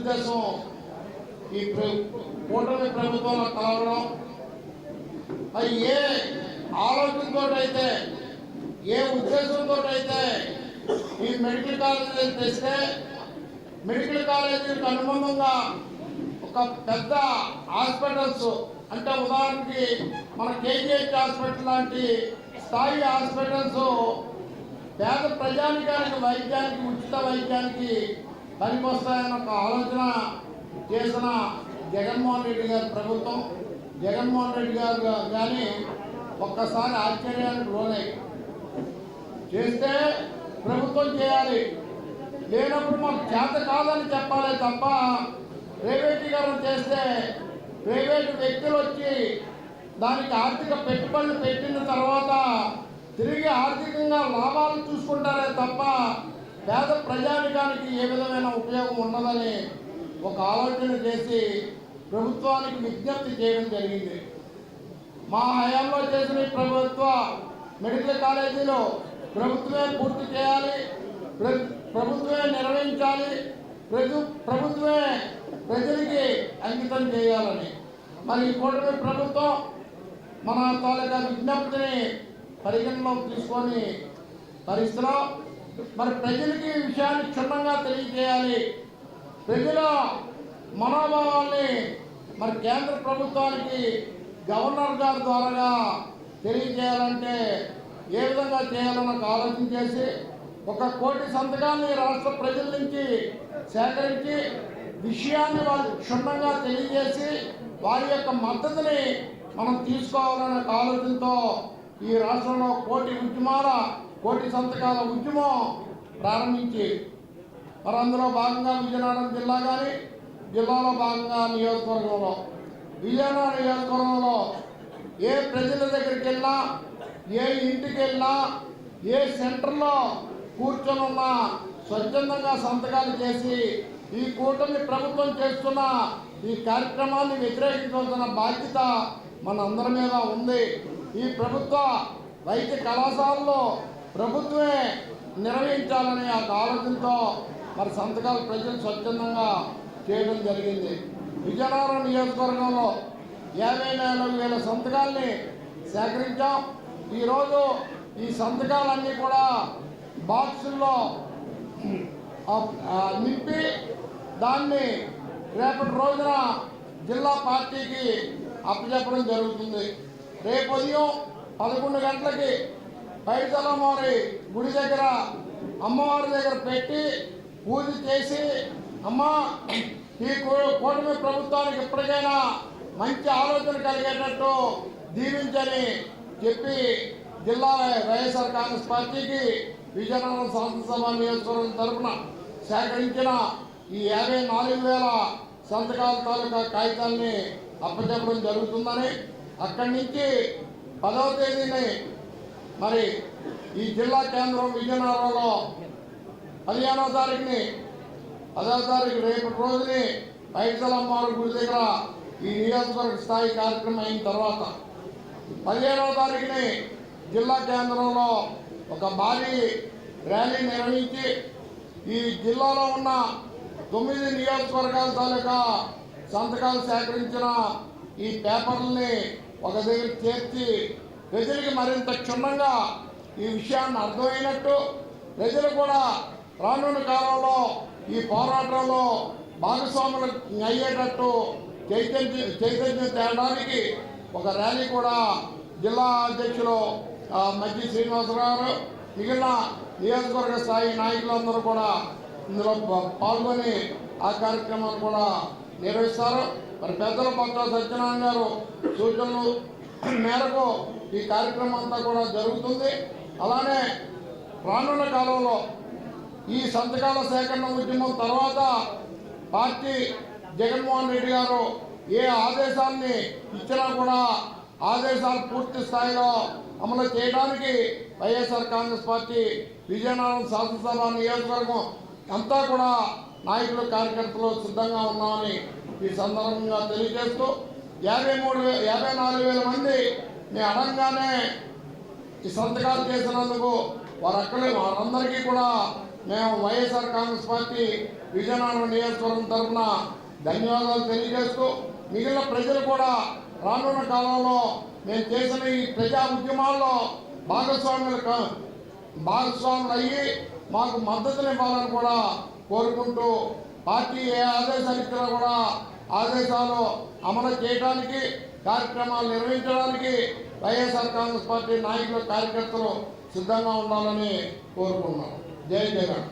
తెలుగుదేశం ఈ కూటమి ప్రభుత్వంలో కలవడం మరి ఏ ఆలోచనతో అయితే ఏ ఉద్దేశంతో అయితే ఈ మెడికల్ కాలేజీలు తెస్తే మెడికల్ కాలేజీలకు అనుబంధంగా ఒక పెద్ద హాస్పిటల్స్ అంటే ఉదాహరణకి మన కేజీహెచ్ హాస్పిటల్ లాంటి స్థాయి హాస్పిటల్స్ పేద ప్రజానికానికి వైద్యానికి ఉచిత వైద్యానికి పనికొస్తాయన్న ఒక ఆలోచన చేసిన జగన్మోహన్ రెడ్డి గారి ప్రభుత్వం జగన్మోహన్ రెడ్డి గారు కానీ ఒక్కసారి ఆశ్చర్యానికి లోనై చేస్తే ప్రభుత్వం చేయాలి, లేనప్పుడు మాకు చేత కాదని చెప్పాలి తప్ప ప్రైవేటీకరణ చేస్తే ప్రైవేటు వ్యక్తులు వచ్చి దానికి ఆర్థిక పెట్టుబడులు పెట్టిన తర్వాత తిరిగి ఆర్థికంగా లాభాలు చూసుకుంటారే తప్ప పేద ప్రజానికానికి ఏ విధమైన ఉపయోగం ఉండదని ఒక ఆలోచన చేసి ప్రభుత్వానికి విజ్ఞప్తి చేయడం జరిగింది. మా హయాంలో చేసిన ప్రభుత్వ మెడికల్ కాలేజీలో ప్రభుత్వమే పూర్తి చేయాలి, ప్రభుత్వమే నిర్వహించాలి, ప్రభుత్వమే ప్రజలకి అంకితం చేయాలని మరి కూటమి ప్రభుత్వం మన తాలూకా విజ్ఞప్తిని పరిగణలోకి తీసుకొని పరిస్థితిలో మరి ప్రజలకి ఈ విషయాన్ని క్షుణ్ణంగా తెలియజేయాలి, ప్రజల మనోభావాల్ని మరి కేంద్ర ప్రభుత్వానికి గవర్నర్ గారి ద్వారా తెలియజేయాలంటే ఏ విధంగా చేయాలని ఒక ఆలోచన చేసి 1 కోటి సంతకాన్ని రాష్ట్ర ప్రజల నుంచి సేకరించి విషయాన్ని వాళ్ళు క్షుణ్ణంగా తెలియజేసి వారి యొక్క మద్దతుని మనం తీసుకోవాలనే ఆలోచనతో ఈ రాష్ట్రంలో కోటి సంతకాల ఉద్యమం ప్రారంభించి మరి అందులో భాగంగా విజయనగరం జిల్లా కానీ జిల్లాలో భాగంగా నియోజకవర్గంలో విజయనగరం నియోజకవర్గంలో ఏ ప్రజల దగ్గరికి వెళ్ళినా ఏ ఇంటికి వెళ్ళినా ఏ సెంటర్లో కూర్చొని ఉన్నా స్వచ్ఛందంగా సంతకాలు చేసి ఈ కూటమి ప్రభుత్వం చేస్తున్న ఈ కార్యక్రమాన్ని వ్యతిరేకించాల్సిన బాధ్యత మనందరి మీద ఉంది. ఈ ప్రభుత్వ వైద్య కళాశాలలో ప్రభుత్వమే నిర్వహించాలని ఆ ఆలోచనతో మరి సంతకాలు ప్రజలు స్వచ్ఛందంగా చేయడం జరిగింది. విజయనగరం నియోజకవర్గంలో 54,000 సంతకాల్ని సేకరించాం. ఈరోజు ఈ సంతకాలన్నీ కూడా బాక్సుల్లో నింపి దాన్ని రేపటి రోజున జిల్లా పార్టీకి అప్పచెప్పడం జరుగుతుంది. రేపు ఉదయం 11 గంటలకి పైడితల్లమ్మవారి గుడి దగ్గర అమ్మవారి దగ్గర పెట్టి పూజ చేసి అమ్మ ఈ కూటమి ప్రభుత్వానికి ఎప్పటికైనా మంచి ఆలోచన కలిగేటట్టు దీవించని చెప్పి జిల్లా వైఎస్ఆర్ కాంగ్రెస్ పార్టీకి విజయనగరం శాసనసభ నియోజకవర్గం తరఫున సేకరించిన ఈ 54,000 సంతకాల తాలూకా కాగితాన్ని అప్పచెప్పడం జరుగుతుందని అక్కడి నుంచి 10వ తేదీని మరి ఈ జిల్లా కేంద్రం విజయనగరంలో 15వ తారీఖుని 10వ తారీఖు రేపటి రోజుని పైడితల్లమ్మవారి గుడి దగ్గర ఈ నియోజకవర్గ స్థాయి కార్యక్రమం అయిన తర్వాత 17వ తారీఖుని జిల్లా కేంద్రంలో ఒక భారీ ర్యాలీ నిర్వహించి ఈ జిల్లాలో ఉన్న 9 నియోజకవర్గాల తాలూకా సంతకాలు సేకరించిన ఈ పేపర్లని ఒక దగ్గర చేర్చి ప్రజలకి మరింత క్షుణ్ణంగా ఈ విషయాన్ని అర్థమైనట్టు ప్రజలు కూడా రానున్న కాలంలో ఈ పోరాటంలో భాగస్వాములు అయ్యేటట్టు చైతన్యం తేవడానికి ఒక ర్యాలీ కూడా జిల్లా అధ్యక్షులు మజ్జి శ్రీనివాసరావు మిగిలిన నియోజకవర్గ స్థాయి నాయకులందరూ కూడా ఇందులో పాల్గొని ఆ కార్యక్రమాన్ని కూడా నిర్వహిస్తారు. మరి పెద్దల పట్ల సత్యనారాయణ గారు సూచనలు మేరకు ఈ కార్యక్రమం అంతా కూడా జరుగుతుంది. అలానే రానున్న కాలంలో ఈ సంతకాల సేకరణ ఉద్యమం తర్వాత పార్టీ జగన్మోహన్ రెడ్డి గారు ఏ ఆదేశాన్ని ఇచ్చినా కూడా ఆదేశాలు పూర్తి స్థాయిలో అమలు చేయడానికి వైఎస్ఆర్ కాంగ్రెస్ పార్టీ విజయనగరం శాసనసభ నియోజకవర్గం అంతా కూడా నాయకులు కార్యకర్తలు సిద్ధంగా ఉన్నామని ఈ సందర్భంగా తెలియజేస్తూ 54,000 మంది నేను అడగగానే ఈ సంతకాలు చేసినందుకు వారందరికీ కూడా మేము వైఎస్ఆర్ కాంగ్రెస్ పార్టీ విజయనగరం నియోజకవర్గం తరఫున ధన్యవాదాలు తెలియజేస్తూ మిగిలిన ప్రజలు కూడా రానున్న కాలంలో మేము చేసిన ఈ ప్రజా ఉద్యమాల్లో భాగస్వాములు అయ్యి మాకు మద్దతునివ్వాలని కూడా కోరుకుంటూ పార్టీ ఏ ఆదేశాలు ఇచ్చినా కూడా ఆదేశాలు అమలు చేయడానికి కార్యక్రమాలు నిర్వహించడానికి వైఎస్ఆర్ కాంగ్రెస్ పార్టీ నాయకులు కార్యకర్తలు సిద్ధంగా ఉండాలని కోరుకుంటున్నాం. జై జగన్.